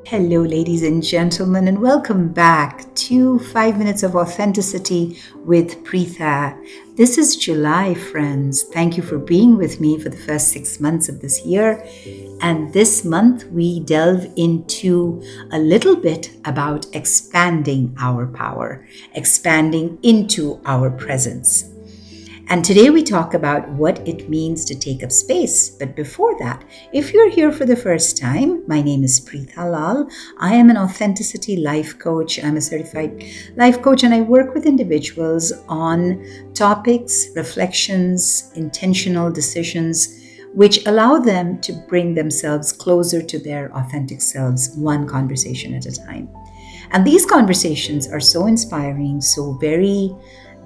Hello, ladies and gentlemen, and welcome back to 5 Minutes of Authenticity with Pritha. This is July, friends. Thank you for being with me for the first 6 months of this year. And this month, we delve into a little bit about expanding our power, expanding into our presence. And today we talk about what it means to take up space. But before that, if you're here for the first time, my name is Pritha Lal. I am an authenticity life coach. I'm a certified life coach, and I work with individuals on topics, reflections, intentional decisions, which allow them to bring themselves closer to their authentic selves, one conversation at a time. And these conversations are so inspiring, so very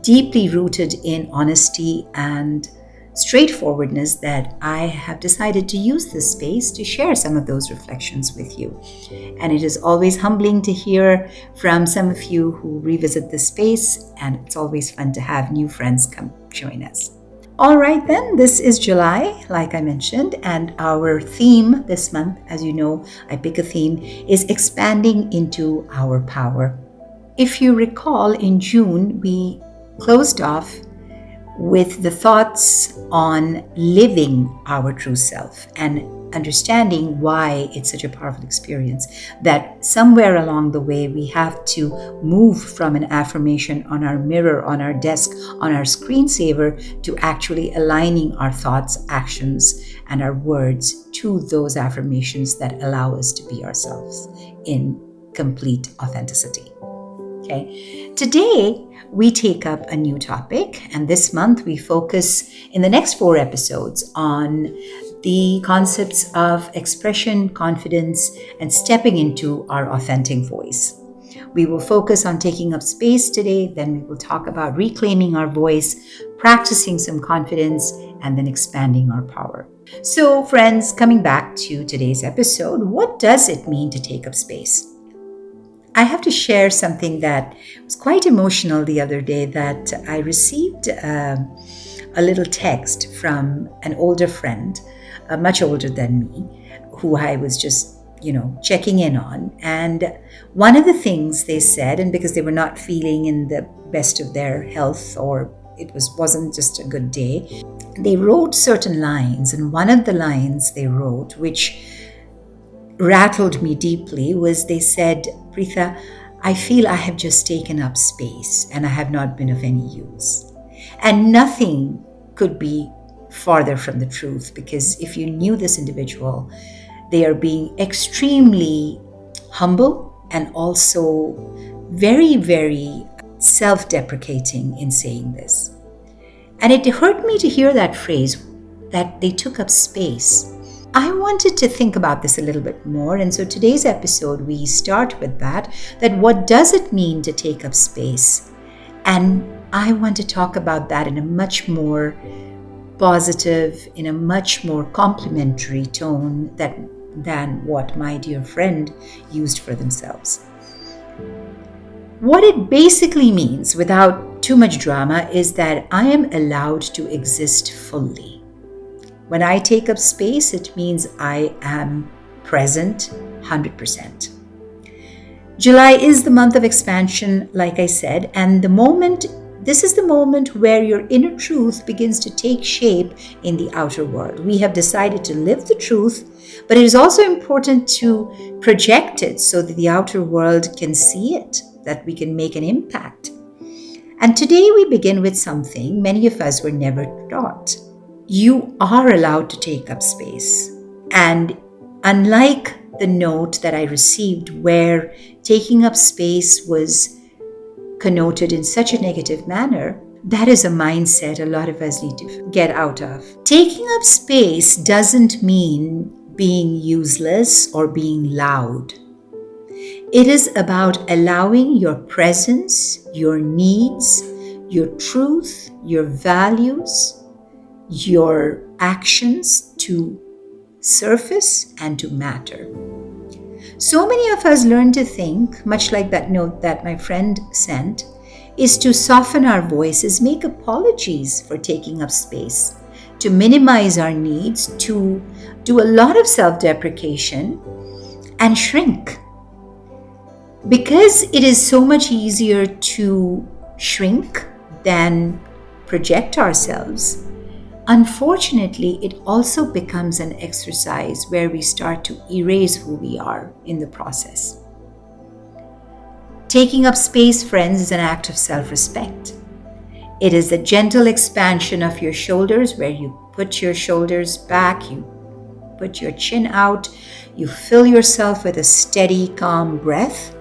deeply rooted in honesty and straightforwardness that I have decided to use this space to share some of those reflections with you. And it is always humbling to hear from some of you who revisit this space, and it's always fun to have new friends come join us. All right, then, this is July, like I mentioned, and our theme this month, as you know, I pick a theme, is expanding into our power. If you recall, in June, we closed off with the thoughts on living our true self and understanding why it's such a powerful experience, that somewhere along the way we have to move from an affirmation on our mirror, on our desk, on our screensaver, to actually aligning our thoughts, actions, and our words to those affirmations that allow us to be ourselves in complete authenticity. Okay. Today, we take up a new topic, and this month we focus in the next 4 episodes on the concepts of expression, confidence, and stepping into our authentic voice. We will focus on taking up space today, then we will talk about reclaiming our voice, practicing some confidence, and then expanding our power. So, friends, coming back to today's episode, what does it mean to take up space? I have to share something that was quite emotional the other day, that I received a little text from an older friend, much older than me, who I was just, checking in on. And one of the things they said, and because they were not feeling in the best of their health, or it wasn't just a good day, they wrote certain lines. And one of the lines they wrote, which rattled me deeply, was they said, "Pritha, I feel I have just taken up space and I have not been of any use." And nothing could be farther from the truth, because if you knew this individual, they are being extremely humble and also very, very self-deprecating in saying this. And it hurt me to hear that phrase, that they took up space. I wanted to think about this a little bit more, and so today's episode we start with that what does it mean to take up space? And I want to talk about that in a much more positive, in a much more complimentary tone than what my dear friend used for themselves. What it basically means, without too much drama, is that I am allowed to exist fully. When I take up space, it means I am present 100%. July is the month of expansion, like I said, and this is the moment where your inner truth begins to take shape in the outer world. We have decided to live the truth, but it is also important to project it so that the outer world can see it, that we can make an impact. And today we begin with something many of us were never taught. You are allowed to take up space. And unlike the note that I received, where taking up space was connoted in such a negative manner, that is a mindset a lot of us need to get out of. Taking up space doesn't mean being useless or being loud. It is about allowing your presence, your needs, your truth, your values, your actions to surface and to matter. So many of us learn to think, much like that note that my friend sent, is to soften our voices, make apologies for taking up space, to minimize our needs, to do a lot of self-deprecation and shrink Because it is so much easier to shrink than project ourselves, unfortunately, it also becomes an exercise where we start to erase who we are in the process. Taking up space, friends, is an act of self respect. It is the gentle expansion of your shoulders where you put your shoulders back, you put your chin out, you fill yourself with a steady, calm breath,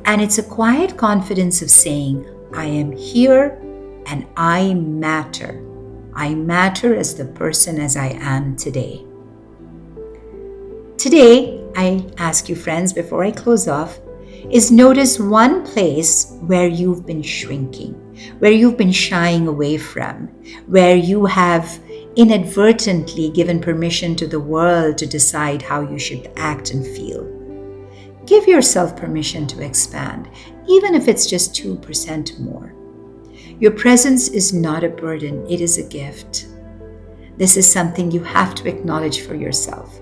and it's a quiet confidence of saying, I am here and I matter. I matter as the person as I am today. Today, I ask you, friends, before I close off, is notice one place where you've been shrinking, where you've been shying away from, where you have inadvertently given permission to the world to decide how you should act and feel. Give yourself permission to expand, even if it's just 2% more. Your presence is not a burden, it is a gift. This is something you have to acknowledge for yourself.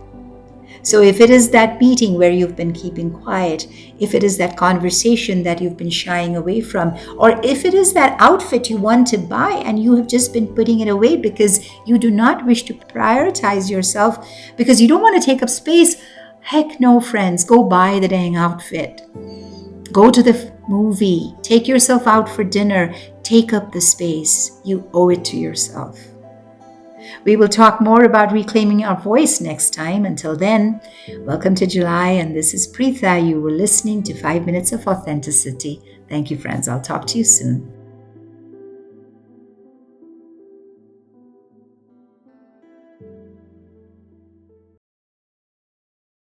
So if it is that meeting where you've been keeping quiet, if it is that conversation that you've been shying away from, or if it is that outfit you want to buy and you have just been putting it away because you do not wish to prioritize yourself, because you don't want to take up space, heck no, friends, go buy the dang outfit. Go to the movie, take yourself out for dinner, take up the space. You owe it to yourself. We will talk more about reclaiming our voice next time. Until then, welcome to July, and this is Pritha. You were listening to 5 Minutes of Authenticity. Thank you, friends. I'll talk to you soon.